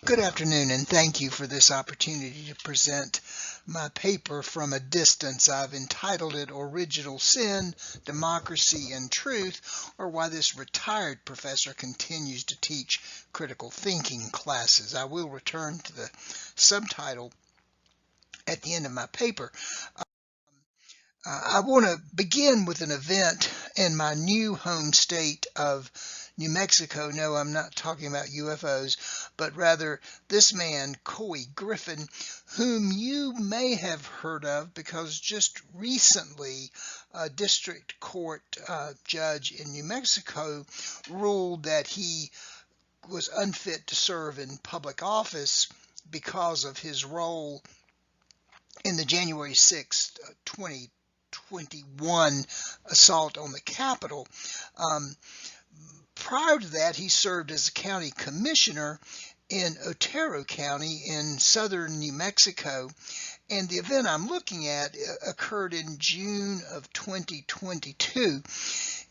Good afternoon, and thank you for this opportunity to present my paper from a distance. I've entitled it Original Sin, Democracy, and Truth, or Why This Retired Professor Continues to Teach Critical Thinking Classes. I will return to the subtitle at the end of my paper. I want to begin with an event in my new home state of New Mexico. No, I'm not talking about UFOs, but rather this man, Couy Griffin, whom you may have heard of because just recently a district court judge in New Mexico ruled that he was unfit to serve in public office because of his role in the January 6th, 2021 assault on the Capitol. Prior to that, he served as a county commissioner in Otero County in southern New Mexico, and the event I'm looking at occurred in June of 2022.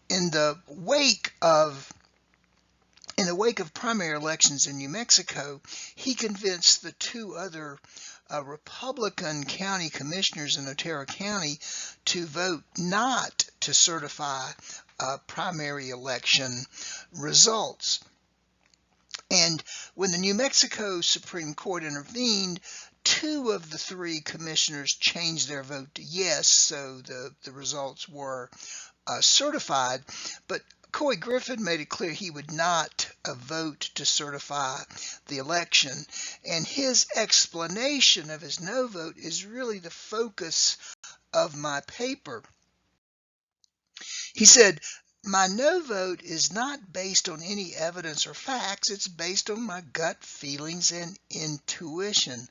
In the wake of primary elections in New Mexico, he convinced the two other Republican county commissioners in Otero County to vote not to certify primary election results. And when the New Mexico Supreme Court intervened, two of the three commissioners changed their vote to yes, so the results were certified. But Couy Griffin made it clear he would not vote to certify the election, and his explanation of his no vote is really the focus of my paper. He said, "My no vote is not based on any evidence or facts. It's based on my gut feelings and intuition."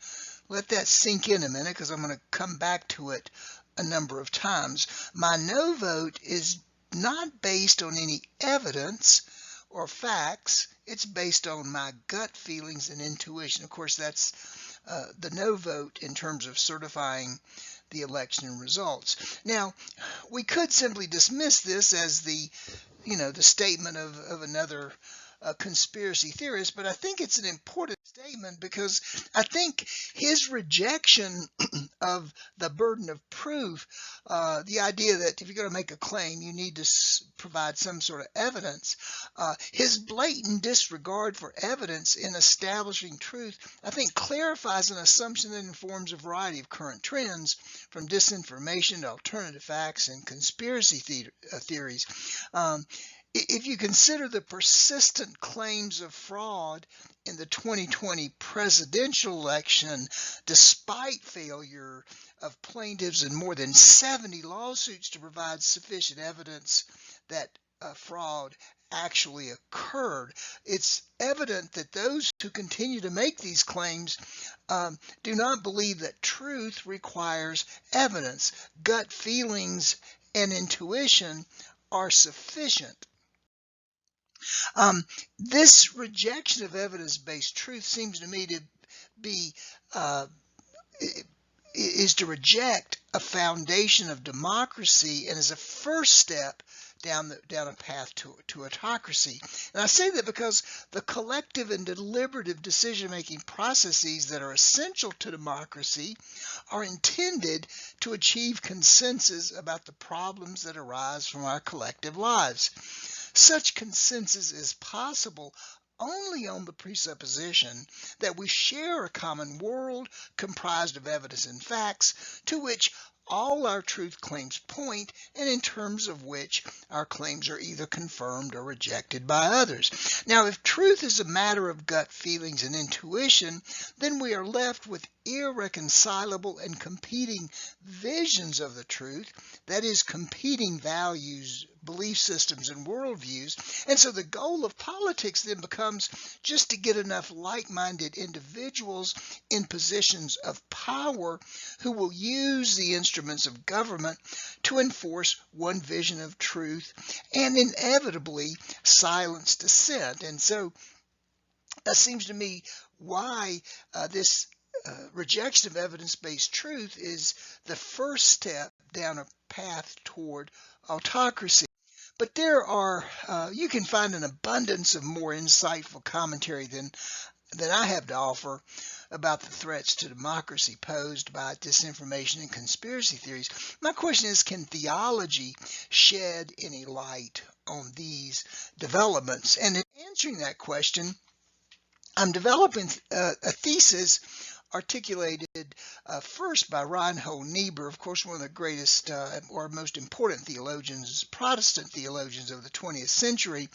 Let that sink in a minute because I'm going to come back to it a number of times. My no vote is not based on any evidence or facts. It's based on my gut feelings and intuition. Of course, that's the no vote in terms of certifying the election results. Now, we could simply dismiss this as the statement of another conspiracy theorist, but I think it's an important statement because I think his rejection of the burden of proof, the idea that if you're going to make a claim, you need to provide some sort of evidence, his blatant disregard for evidence in establishing truth, I think clarifies an assumption that informs a variety of current trends, from disinformation to alternative facts and conspiracy theories. If you consider the persistent claims of fraud in the 2020 presidential election, despite failure of plaintiffs in more than 70 lawsuits to provide sufficient evidence that fraud actually occurred, it's evident that those who continue to make these claims do not believe that truth requires evidence. Gut feelings and intuition are sufficient. This rejection of evidence-based truth seems to me to be is to reject a foundation of democracy and is a first step down a path to autocracy. And I say that because the collective and deliberative decision-making processes that are essential to democracy are intended to achieve consensus about the problems that arise from our collective lives. Such consensus is possible only on the presupposition that we share a common world comprised of evidence and facts to which all our truth claims point, and in terms of which our claims are either confirmed or rejected by others. Now, if truth is a matter of gut feelings and intuition, then we are left with irreconcilable and competing visions of the truth, that is, competing values, belief systems, and worldviews. And so the goal of politics then becomes just to get enough like-minded individuals in positions of power who will use the instruments of government to enforce one vision of truth and inevitably silence dissent. And so that seems to me why this rejection of evidence-based truth is the first step down a path toward autocracy. But there are, you can find an abundance of more insightful commentary than that I have to offer about the threats to democracy posed by disinformation and conspiracy theories. My question is, can theology shed any light on these developments? And in answering that question, I'm developing a thesis articulated first by Reinhold Niebuhr, of course, one of the greatest or most important theologians, Protestant theologians of the 20th century.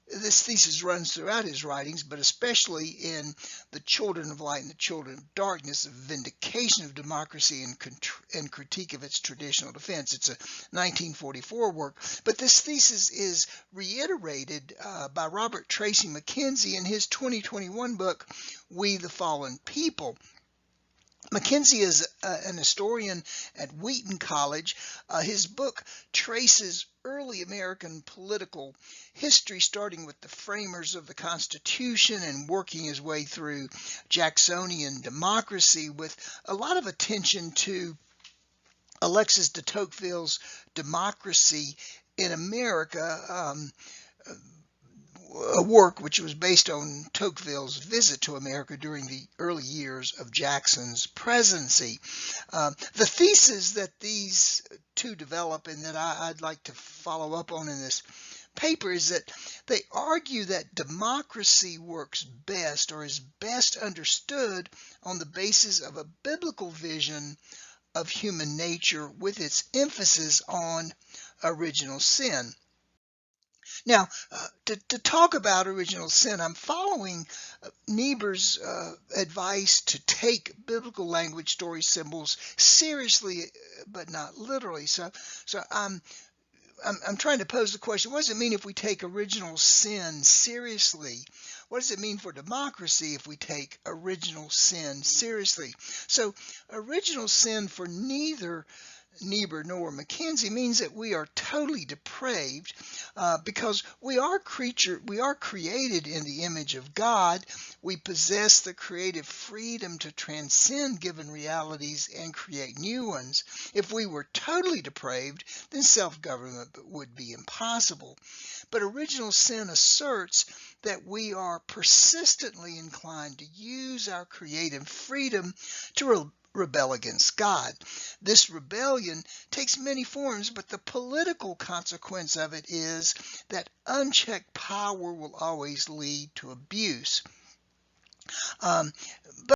This thesis runs throughout his writings, but especially in The Children of Light and the Children of Darkness, a vindication of democracy and critique of its traditional defense. It's a 1944 work, but this thesis is reiterated by Robert Tracy McKenzie in his 2021 book, We the Fallen People. McKenzie is an historian at Wheaton College. His book traces early American political history, starting with the framers of the Constitution and working his way through Jacksonian democracy, with a lot of attention to Alexis de Tocqueville's Democracy in America, a work which was based on Tocqueville's visit to America during the early years of Jackson's presidency. The thesis that these two develop and that I'd like to follow up on in this paper is that they argue that democracy works best or is best understood on the basis of a biblical vision of human nature with its emphasis on original sin. Now, to talk about original sin, I'm following Niebuhr's advice to take biblical language, story, symbols seriously, but not literally. So I'm trying to pose the question: what does it mean if we take original sin seriously? What does it mean for democracy if we take original sin seriously? So, original sin for neither Niebuhr nor McKenzie means that we are totally depraved because we are created in the image of God. We possess the creative freedom to transcend given realities and create new ones. If we were totally depraved, then self-government would be impossible. But original sin asserts that we are persistently inclined to use our creative freedom to rebel against God. This rebellion takes many forms, but the political consequence of it is that unchecked power will always lead to abuse.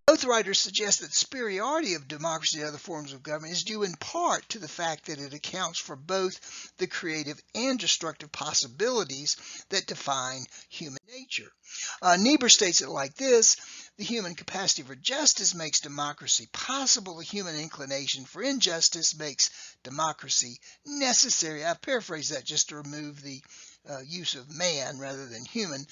Both writers suggest that the superiority of democracy to other forms of government is due in part to the fact that it accounts for both the creative and destructive possibilities that define human nature. Niebuhr states it like this: the human capacity for justice makes democracy possible. The human inclination for injustice makes democracy necessary. I've paraphrased that just to remove the use of man rather than human.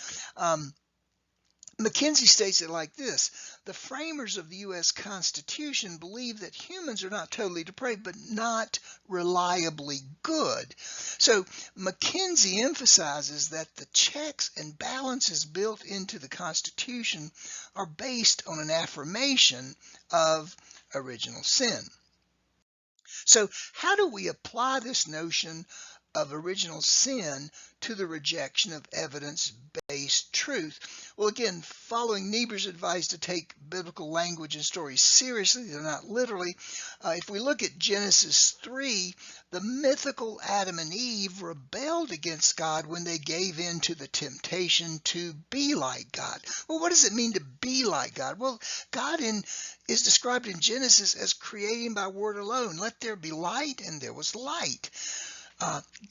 McKenzie states it like this: the framers of the U.S. Constitution believe that humans are not totally depraved, but not reliably good. So McKenzie emphasizes that the checks and balances built into the Constitution are based on an affirmation of original sin. So how do we apply this notion of original sin to the rejection of evidence-based truth? Well, again, following Niebuhr's advice to take biblical language and stories seriously, they're not literally, if we look at Genesis 3, the mythical Adam and Eve rebelled against God when they gave in to the temptation to be like God. Well, what does it mean to be like God? Well, God is described in Genesis as creating by word alone. Let there be light, and there was light.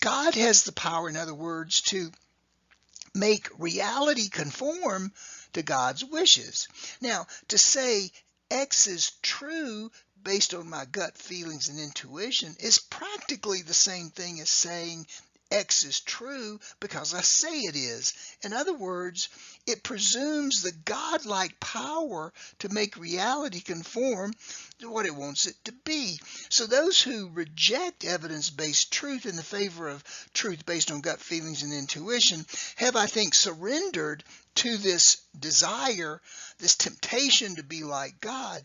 God has the power, in other words, to make reality conform to God's wishes. Now, to say X is true based on my gut feelings and intuition is practically the same thing as saying X is true because I say it is. In other words, it presumes the godlike power to make reality conform what it wants it to be. So those who reject evidence-based truth in the favor of truth based on gut feelings and intuition have, I think, surrendered to this desire, this temptation to be like God.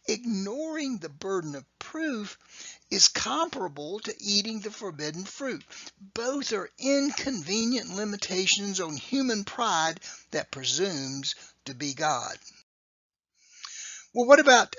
Ignoring the burden of proof is comparable to eating the forbidden fruit. Both are inconvenient limitations on human pride that presumes to be God. Well, what about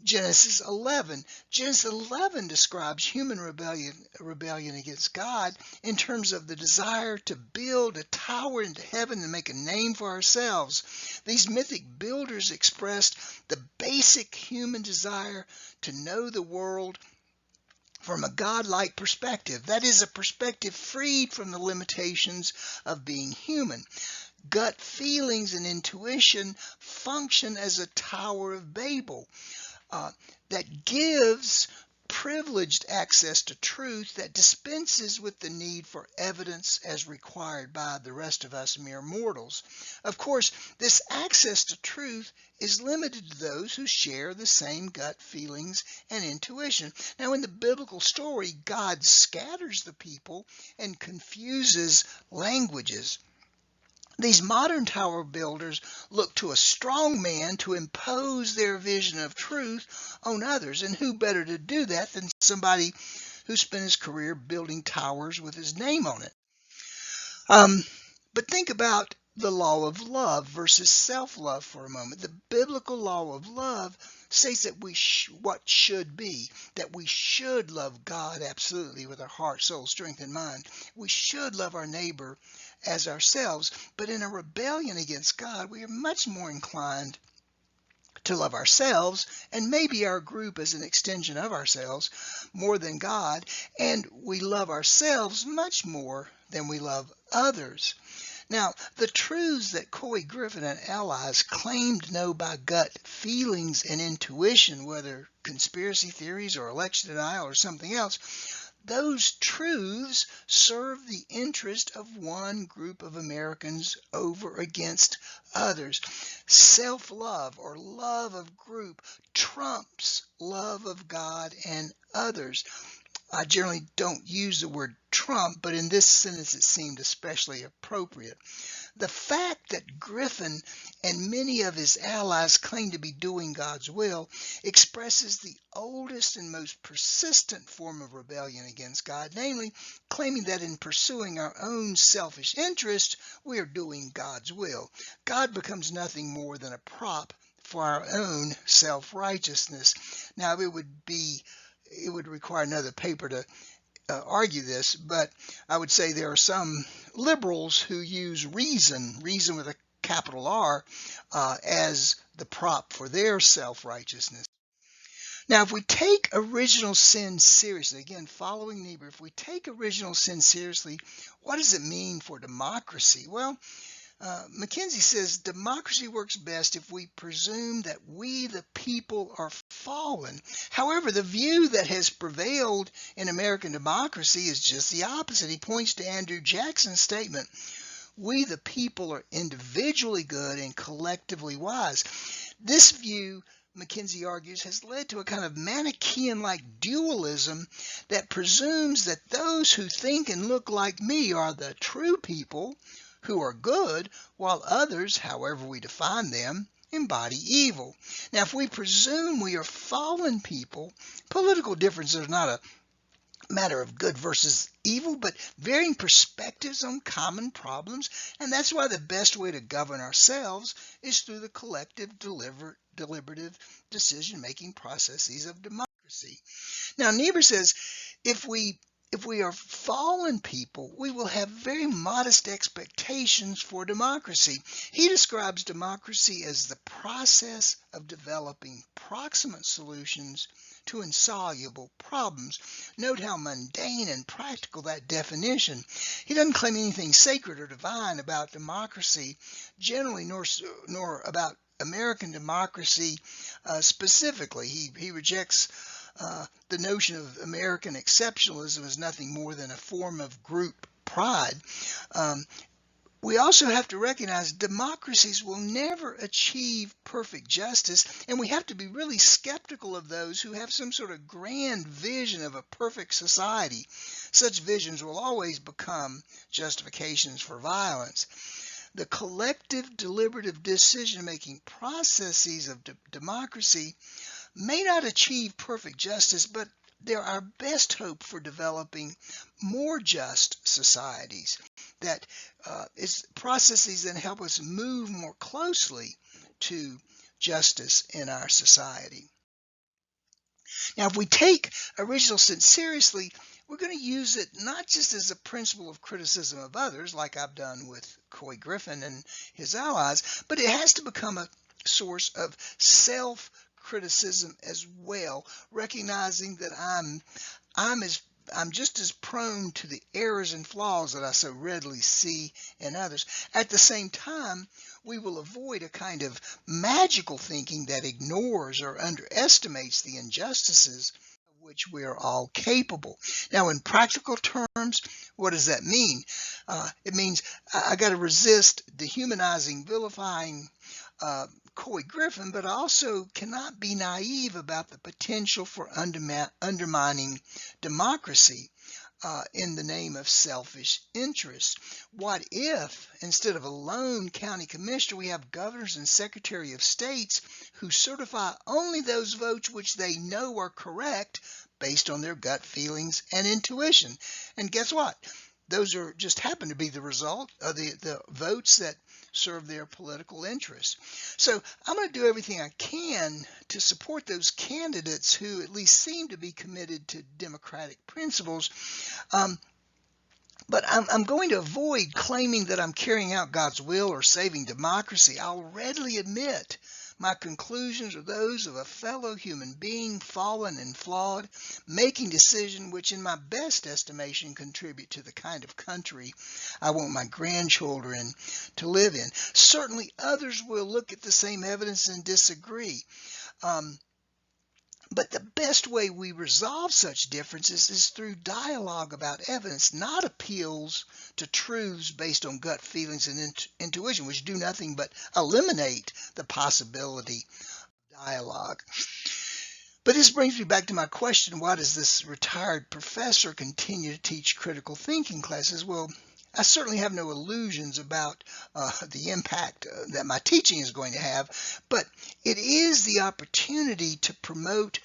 Genesis 11? Genesis 11 describes human rebellion against God in terms of the desire to build a tower into heaven and make a name for ourselves. These mythic builders expressed the basic human desire to know the world from a godlike perspective. That is, a perspective freed from the limitations of being human. Gut feelings and intuition function as a Tower of Babel that gives privileged access to truth, that dispenses with the need for evidence as required by the rest of us mere mortals. Of course, this access to truth is limited to those who share the same gut feelings and intuition. Now, in the biblical story, God scatters the people and confuses languages. These modern tower builders look to a strong man to impose their vision of truth on others. And who better to do that than somebody who spent his career building towers with his name on it? But think about the law of love versus self-love for a moment. The biblical law of love states that what should be, that we should love God absolutely with our heart, soul, strength, and mind. We should love our neighbor as ourselves, but in a rebellion against God, we are much more inclined to love ourselves and maybe our group as an extension of ourselves more than God, and we love ourselves much more than we love others. Now, the truths that Coy Griffin and allies claimed to know by gut feelings and intuition, whether conspiracy theories or election denial or something else, those truths serve the interest of one group of Americans over against others. Self-love or love of group trumps love of God and others. I generally don't use the word trump, but in this sentence it seemed especially appropriate. The fact that Griffin and many of his allies claim to be doing God's will expresses the oldest and most persistent form of rebellion against God, namely claiming that in pursuing our own selfish interest, we are doing God's will. God becomes nothing more than a prop for our own self-righteousness. Now, it would require another paper to argue this, but I would say there are some liberals who use reason with a capital R, as the prop for their self-righteousness. Now, if we take original sin seriously, again, following Niebuhr, if we take original sin seriously, what does it mean for democracy? Well, McKenzie says democracy works best if we presume that we, the people, are fallen. However, the view that has prevailed in American democracy is just the opposite. He points to Andrew Jackson's statement, "We, the people, are individually good and collectively wise." This view, McKenzie argues, has led to a kind of Manichaean-like dualism that presumes that those who think and look like me are the true people who are good, while others, however we define them, embody evil. Now, if we presume we are fallen people, political differences are not a matter of good versus evil, but varying perspectives on common problems, and that's why the best way to govern ourselves is through the collective, deliberative decision-making processes of democracy. Now, Niebuhr says if we are fallen people, we will have very modest expectations for democracy. He describes democracy as the process of developing proximate solutions to insoluble problems. Note how mundane and practical that definition. He doesn't claim anything sacred or divine about democracy generally, nor about American democracy specifically. He rejects the notion of American exceptionalism as nothing more than a form of group pride. we also have to recognize democracies will never achieve perfect justice, and we have to be really skeptical of those who have some sort of grand vision of a perfect society. Such visions will always become justifications for violence. The collective deliberative decision-making processes of democracy may not achieve perfect justice, but they're our best hope for developing more just societies. That is processes that help us move more closely to justice in our society. Now, if we take original sin seriously, we're going to use it not just as a principle of criticism of others, like I've done with Coy Griffin and his allies, but it has to become a source of self-criticism as well, recognizing that I'm just as prone to the errors and flaws that I so readily see in others. At the same time, we will avoid a kind of magical thinking that ignores or underestimates the injustices of which we are all capable. Now, in practical terms, what does that mean? It means I got to resist dehumanizing, vilifying Coy Griffin, but I also cannot be naive about the potential for undermining democracy in the name of selfish interest. What if, instead of a lone county commissioner, we have governors and secretary of states who certify only those votes which they know are correct based on their gut feelings and intuition? And guess what? Those are just happen to be the result of the votes that serve their political interests. So I'm going to do everything I can to support those candidates who at least seem to be committed to democratic principles. But I'm going to avoid claiming that I'm carrying out God's will or saving democracy. I'll readily admit my conclusions are those of a fellow human being, fallen and flawed, making decisions which in my best estimation contribute to the kind of country I want my grandchildren to live in. Certainly others will look at the same evidence and disagree. But the best way we resolve such differences is through dialogue about evidence, not appeals to truths based on gut feelings and intuition, which do nothing but eliminate the possibility of dialogue. But this brings me back to my question, why does this retired professor continue to teach critical thinking classes? Well, I certainly have no illusions about the impact that my teaching is going to have, but it is the opportunity to promote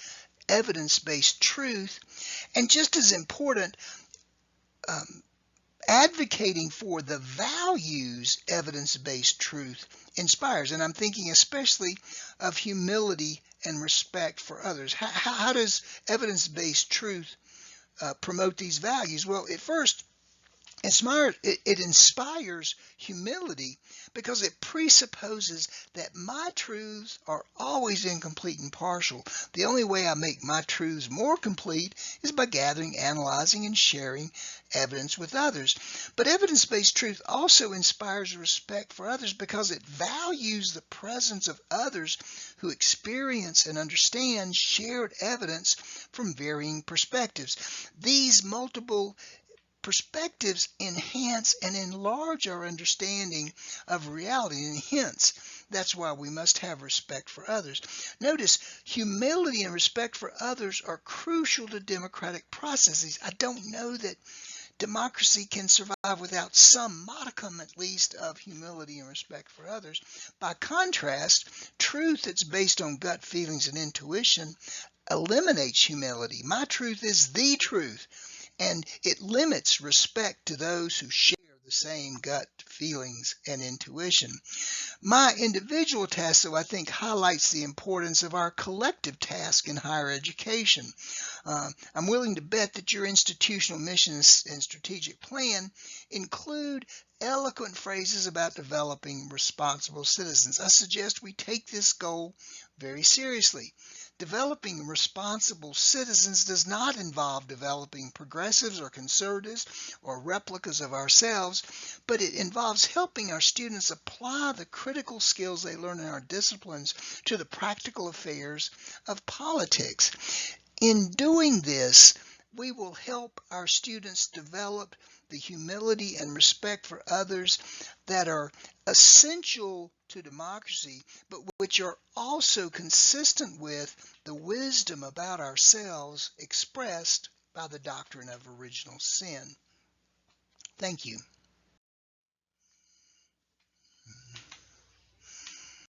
evidence-based truth, and just as important, advocating for the values evidence-based truth inspires. And I'm thinking especially of humility and respect for others. How does evidence-based truth promote these values? Well, at first, it inspires humility because it presupposes that my truths are always incomplete and partial. The only way I make my truths more complete is by gathering, analyzing, and sharing evidence with others. But evidence-based truth also inspires respect for others because it values the presence of others who experience and understand shared evidence from varying perspectives. These multiple perspectives enhance and enlarge our understanding of reality, and hence that's why we must have respect for others. Notice, humility and respect for others are crucial to democratic processes. I don't know that democracy can survive without some modicum, at least, of humility and respect for others. By contrast, truth that's based on gut feelings and intuition eliminates humility. My truth is the truth, and it limits respect to those who share the same gut feelings and intuition. My individual task, though, I think highlights the importance of our collective task in higher education. I'm willing to bet that your institutional mission and strategic plan include eloquent phrases about developing responsible citizens. I suggest we take this goal very seriously. Developing responsible citizens does not involve developing progressives or conservatives or replicas of ourselves, but it involves helping our students apply the critical skills they learn in our disciplines to the practical affairs of politics. In doing this, we will help our students develop the humility and respect for others that are essential to democracy, but which are also consistent with the wisdom about ourselves expressed by the doctrine of original sin. Thank you.